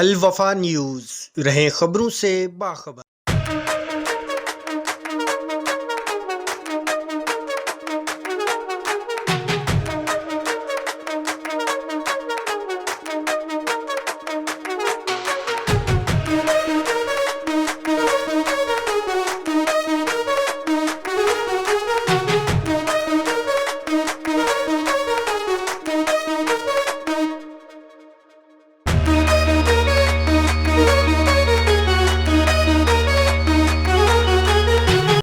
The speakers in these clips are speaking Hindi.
अल वफा न्यूज़, रहें खबरों से बाखबर।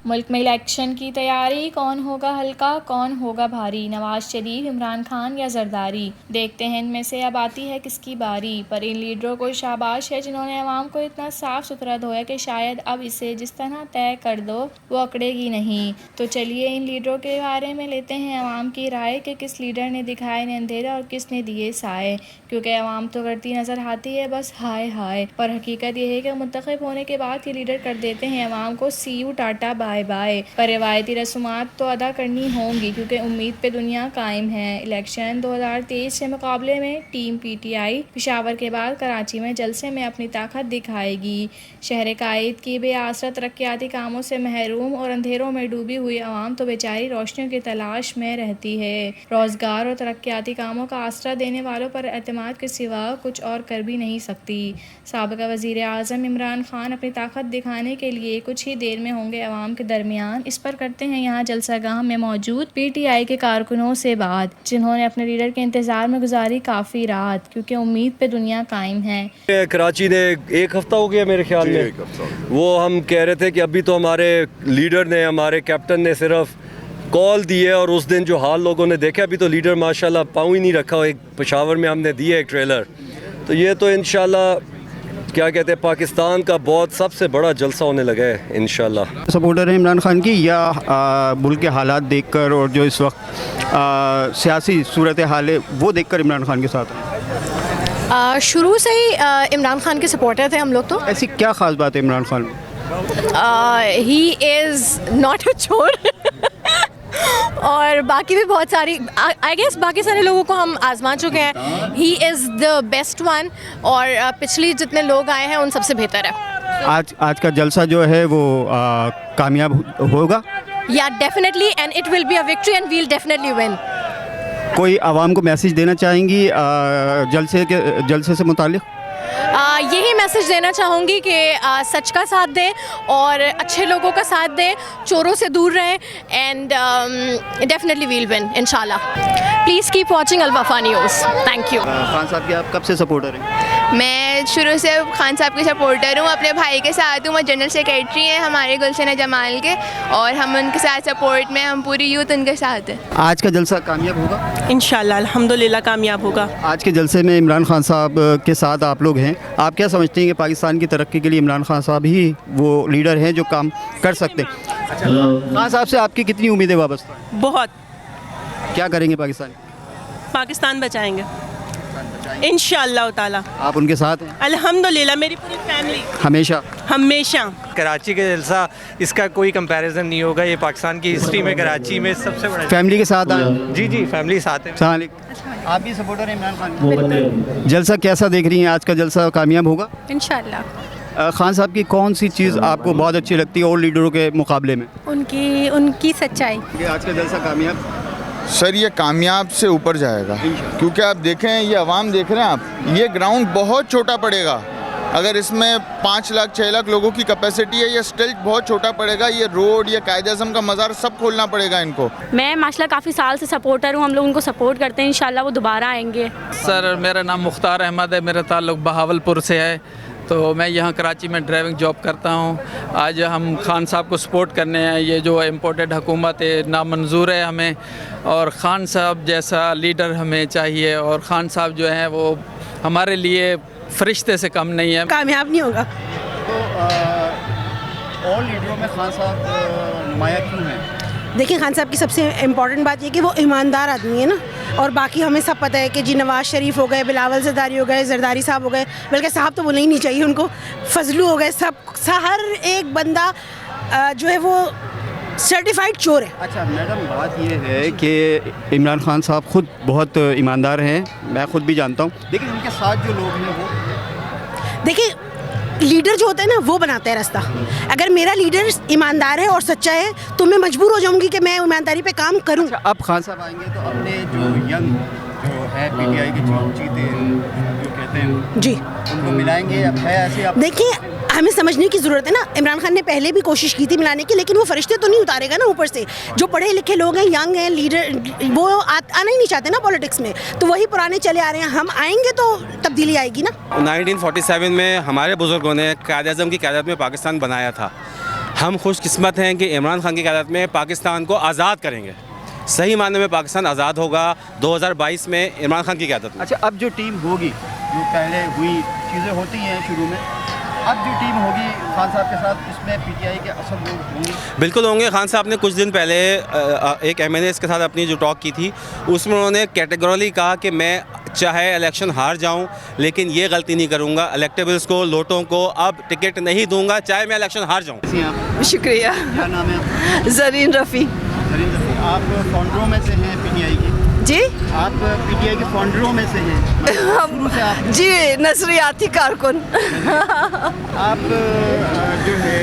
मुल्क में इलेक्शन की तैयारी, कौन होगा हल्का कौन होगा भारी, नवाज शरीफ, इमरान खान या जरदारी। देखते हैं इनमें से अब आती है किसकी बारी। पर इन लीडरों को शाबाश है जिन्होंने अवाम को इतना साफ सुथरा धोया कि शायद अब इसे जिस तरह तय कर दो वो अकड़ेगी नहीं। तो चलिए इन लीडरों के बारे में लेते हैं अवाम की राय कि किस लीडर ने दिखाए इन्हें अंधेरा और किसने दिए साए। क्योंकि अवाम तो करती नज़र आती है बस हाय हाय, पर हकीकत यह है कि मुंतखब होने के बाद ये लीडर कर देते हैं अवाम को सी यू टाटा बाय बाय। पर रिवायती रसूमात तो अदा करनी होंगी क्योंकि उम्मीद पे दुनिया कायम है। इलेक्शन 2023 के मुकाबले में टीम पीटीआई पेशावर के बाद कराची में जलसे में अपनी ताकत दिखाएगी। शहर कायद की बेआसरा तरक्याती कामों से महरूम और अंधेरों में डूबी हुई आवाम तो बेचारी रोशनियों की तलाश में रहती है। रोज़गार और तरक्याती कामों का आसरा देने वालों पर एतमाद के सिवा कुछ और कर भी नहीं सकती। साबिक़ा वज़ीर आज़म इमरान खान अपनी ताकत दिखाने के लिए कुछ ही देर में होंगे अवाम के दरमियान। इस पर करते हैं यहाँ जलसागाह में मौजूद पीटीआई के कारकुनों से बात, जिन्होंने अपने लीडर के इंतजार में गुजारी काफ़ी रात, क्योंकि उम्मीद पे दुनिया कायम है। कराची ने एक हफ्ता हो गया मेरे ख्याल में, वो हम कह रहे थे कि अभी तो हमारे लीडर ने, हमारे कैप्टन ने सिर्फ कॉल दी है और उस दिन जो हाल लोगों ने देखा, अभी तो लीडर माशाल्लाह पाँव ही नहीं रखा। एक पेशावर में हमने दिया एक ट्रेलर, तो ये तो इंशाल्लाह क्या कहते हैं पाकिस्तान का बहुत सबसे बड़ा जलसा होने लगा है इंशाल्लाह। सपोर्टर है इमरान खान की या मुल्क के हालात देखकर और जो इस वक्त सियासी सूरत हाल है वो देखकर इमरान खान के साथ हैं? शुरू से ही इमरान खान के सपोर्टर थे हम लोग। तो ऐसी क्या ख़ास बात है इमरान खान में? ही इज़ नॉट अ चोर और बाकी भी बहुत सारी आई गेस बाकी सारे लोगों को हम आजमा चुके हैं। He is the best one और पिछले जितने लोग आए हैं उन सबसे बेहतर है। आज का जलसा जो है वो कामयाब होगा? या definitely, and it will be a victory and we'll definitely win. कोई आवाम को मैसेज देना चाहेंगी जलसे से मुतालिक? यही मैसेज देना चाहूँगी कि सच का साथ दें और अच्छे लोगों का साथ दें, चोरों से दूर रहें एंड डेफिनेटली वील विन इंशाल्लाह। प्लीज़ कीप वॉचिंग अल वफा न्यूज़। Thank you. खान साहब की आप कब से सपोर्टर हैं? मैं शुरू से खान साहब की सपोर्टर हूँ, अपने भाई के साथ हूँ। मैं जनरल सेक्रेटरी हैं हमारे गुलशन जमाल के और हम उनके साथ सपोर्ट में, हम पूरी यूथ उनके साथ हैं। आज का जलसा कामयाब होगा? इंशाल्लाह अल्हम्दुलिल्लाह कामयाब होगा। आज के जलसे में इमरान खान साहब के साथ आप लोग हैं, आप क्या समझते हैं कि पाकिस्तान की तरक्की के लिए इमरान खान साहब ही वो लीडर हैं जो काम कर सकते हैं? खान साहब से आपकी कितनी उम्मीदें वाबस्ता हैं? बहुत। क्या करेंगे पाकिस्तान बचाएंगे इंशाअल्लाह ताला। आप उनके साथ हैं? अल्हम्दुलिल्लाह, मेरी पूरी फैमिली हमेशा हमेशा। कराची का जलसा इसका कोई कंपैरिजन नहीं होगा। ये पाकिस्तान की हिस्ट्री में कराची में सबसे बड़ा। फैमिली के साथ आए? जी जी, फैमिली साथ है। आप भी सपोर्टर हैं इमरान खान? जलसा कैसा देख रही हैं? आज का जलसा कामयाब होगा इंशाल्लाह। खान साहब की कौन सी चीज़ आपको बहुत अच्छी लगती है और लीडरों के मुकाबले में? उनकी सच्चाई। आज का जलसा कामयाब? सर ये कामयाब से ऊपर जाएगा, क्योंकि आप देखें, ये आवाम देख रहे हैं आप, ये ग्राउंड बहुत छोटा पड़ेगा। अगर इसमें 5 लाख 6 लाख लोगों की कैपेसिटी है, ये स्टिल बहुत छोटा पड़ेगा। ये रोड, ये कायद-ए-आज़म का मज़ार सब खोलना पड़ेगा इनको। मैं माशाल्लाह काफ़ी साल से सपोर्टर हूँ, हम लोग उनको सपोर्ट करते हैं, इंशाल्लाह वो दोबारा आएंगे। सर मेरा नाम मुख्तार अहमद है, मेरा ताल्लुक़ बहावलपुर से है, तो मैं यहाँ कराची में ड्राइविंग जॉब करता हूँ। आज हम खान साहब को सपोर्ट करने हैं। ये जो इम्पोर्टेड हुकूमत है नामंजूर है हमें, और ख़ान साहब जैसा लीडर हमें चाहिए। और ख़ान साहब जो हैं वो हमारे लिए फरिश्ते से कम नहीं है। कामयाब नहीं होगा। तो और लीडरों में खान साहब नुमाया क्यों हैं? देखिए, खान साहब की सबसे इम्पॉर्टेंट बात ये कि वो ईमानदार आदमी है ना, और बाकी हमें सब पता है कि जी नवाज शरीफ हो गए, बिलावल जरदारी हो गए, जरदारी साहब हो गए, बल्कि साहब तो बोलना ही नहीं चाहिए उनको, फजलू हो गए, सब हर एक बंदा जो है वो सर्टिफाइड चोर है। अच्छा मैडम, बात ये है कि इमरान खान साहब खुद बहुत ईमानदार हैं, मैं खुद भी जानता हूँ, लेकिन उनके साथ जो लोग हैं वो देखिए, लीडर जो होता है ना वो बनाता है रास्ता। अगर मेरा लीडर ईमानदार है और सच्चा है तो मैं मजबूर हो जाऊंगी कि मैं ईमानदारी पे काम करूं। अच्छा, अब खान साहब आएंगे तो अपने जो यंग जो है पीटीआई के चीते जो कहते हैं जी, उनको मिलाएंगे, अब है ऐसे आप? देखिए, हमें समझने की ज़रूरत है ना। इमरान खान ने पहले भी कोशिश की थी मिलाने की, लेकिन वो फरिश्ते तो नहीं उतारेगा ना ऊपर से। जो पढ़े लिखे लोग हैं, यंग हैं, लीडर, वो आना ही नहीं चाहते ना पॉलिटिक्स में, तो वही पुराने चले आ रहे हैं। हम आएंगे तो तब्दीली आएगी ना। 1947 में हमारे बुज़ुर्गों ने क़ायद-ए-आज़म की क़यादत में पाकिस्तान बनाया था। हम खुशकिस्मत हैं कि इमरान खान की क़यादत में पाकिस्तान को आज़ाद करेंगे। सही मायने में पाकिस्तान आज़ाद होगा 2022 में इमरान खान की क़यादत में। अच्छा, अब जो टीम होगी, जो पहले हुई चीज़ें होती हैं शुरू में, अब जो टीम होगी खान साहब के साथ, उसमें पीटीआई के असर लोग होंगे? बिल्कुल होंगे। खान साहब ने कुछ दिन पहले एक एमएनएस के साथ अपनी जो टॉक की थी, उसमें उन्होंने कैटेगोरली कहा कि मैं चाहे इलेक्शन हार जाऊं, लेकिन ये गलती नहीं करूंगा, इलेक्टेबल्स को, लोटों को अब टिकट नहीं दूंगा, चाहे मैं इलेक्शन हार जाऊं। शुक्रिया। क्या नाम है आपका? जरीन रफ़ी। जरीन रफ़ी, आप फाउंडरों में से हैं पीटीआई के? जी, आप पीटीआई के फाउंडरों में से हैं? शुरू से आप? जी, नजरियाती कारकुन। आप जो है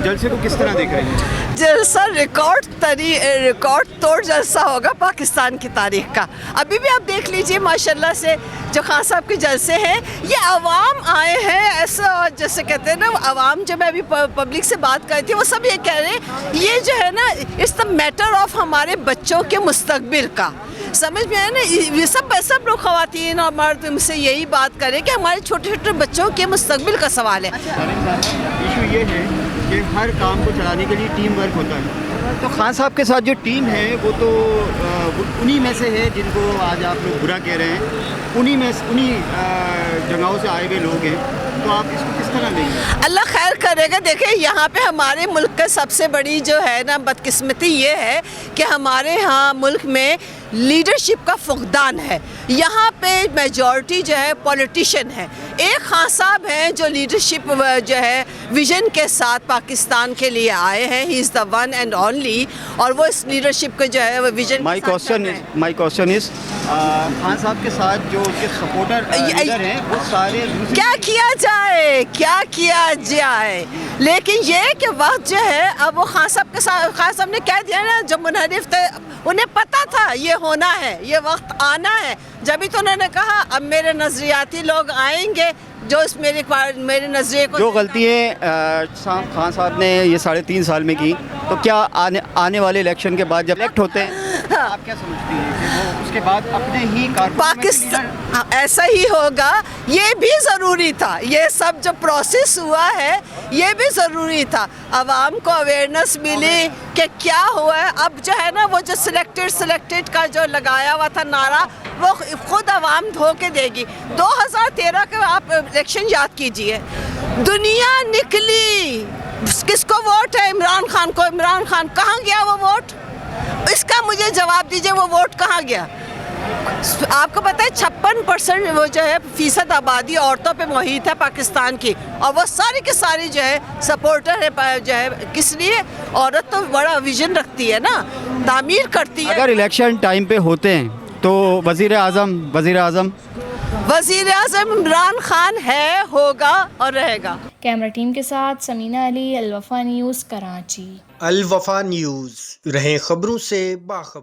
जलसे को किस तरह देख रहे हैं? जलसा रिकॉर्ड तोड़ जलसा होगा पाकिस्तान की तारीख का। अभी भी आप देख लीजिए माशाल्लाह से जो खान साहब के जलसे हैं, ये आवाम आए हैं। ऐसा जैसे कहते हैं ना, आवाम, जब मैं अभी पब्लिक से बात कर रही थी, वो सब ये कह रहे हैं, ये जो है ना, इट्स द मैटर ऑफ हमारे बच्चों के मुस्तकबिल का। समझ में आया ना, ये सब लोग ख़वातीन और मर्द से यही बात करें कि हमारे छोटे छोटे बच्चों के मुस्तकबिल का सवाल है। इशू ये है कि हर काम को चलाने के लिए टीम वर्क होता है। तो खान साहब के साथ जो टीम है वो तो उन्हीं में से है जिनको आज आप लोग बुरा कह रहे हैं, उन्हीं जगहों से आए हुए लोग हैं। तो आप इसको किस तरह लेंगे? अल्लाह खैर करेगा। देखिए, यहाँ पे हमारे मुल्क का सबसे बड़ी जो है ना बदकिस्मती ये है कि हमारे यहाँ मुल्क में लीडरशिप का फुकदान है। यहाँ पे मेजॉरिटी जो है पॉलिटिशियन है। एक खान साहब हैं जो लीडरशिप जो है विजन के साथ पाकिस्तान के लिए आए हैं। He is the one and only, और वो इस लीडरशिप के जो है वो vision. My question is Khan साहब के साथ जो उनके सपोर्टर लीडर हैं वो सारे क्या किया जाए, लेकिन ये कि वक्त जो है अब वो खान साहब ने कह दिया ना, जब मुनहरिफ थे उन्हें पता था ये होना है, ये वक्त आना है। जब भी तो उन्होंने कहा अब मेरे नजरियाती लोग आएंगे जो इस मेरे नजरिए को। जो गलतियाँ खान साहब ने ये 3.5 साल में की, तो क्या आने वाले इलेक्शन के बाद जब इलेक्ट होते हैं, आप क्या समझती हैं कि वो उसके बाद अपने ही पाकिस्तान ऐसा ही होगा? ये भी ज़रूरी था, ये सब जो प्रोसेस हुआ है ये भी ज़रूरी था। आवाम को अवेयरनेस मिली कि क्या हुआ है। अब जो है ना, वो जो सिलेक्टेड का जो लगाया हुआ था नारा, वो खुद आवाम धोखे देगी। 2013 के आप इलेक्शन याद कीजिए, दुनिया निकली, किसको वोट है? इमरान खान को। इमरान खान कहाँ गया वो वोट? इसका मुझे जवाब दीजिए, वो वोट कहाँ गया? आपको पता है 56% वो जो है फीसद आबादी औरतों पे मुहित है पाकिस्तान की, और वो सारी की सारी जो है सपोर्टर है जो है। किस लिए? औरत तो बड़ा विजन रखती है ना, तामीर करती है। अगर इलेक्शन टाइम पे होते हैं तो वज़ीर आज़म इमरान खान है, होगा और रहेगा। कैमरा टीम के साथ समीना अली, अल वफा न्यूज़, कराची। अल वफा न्यूज़, रहें खबरों से बाखबर।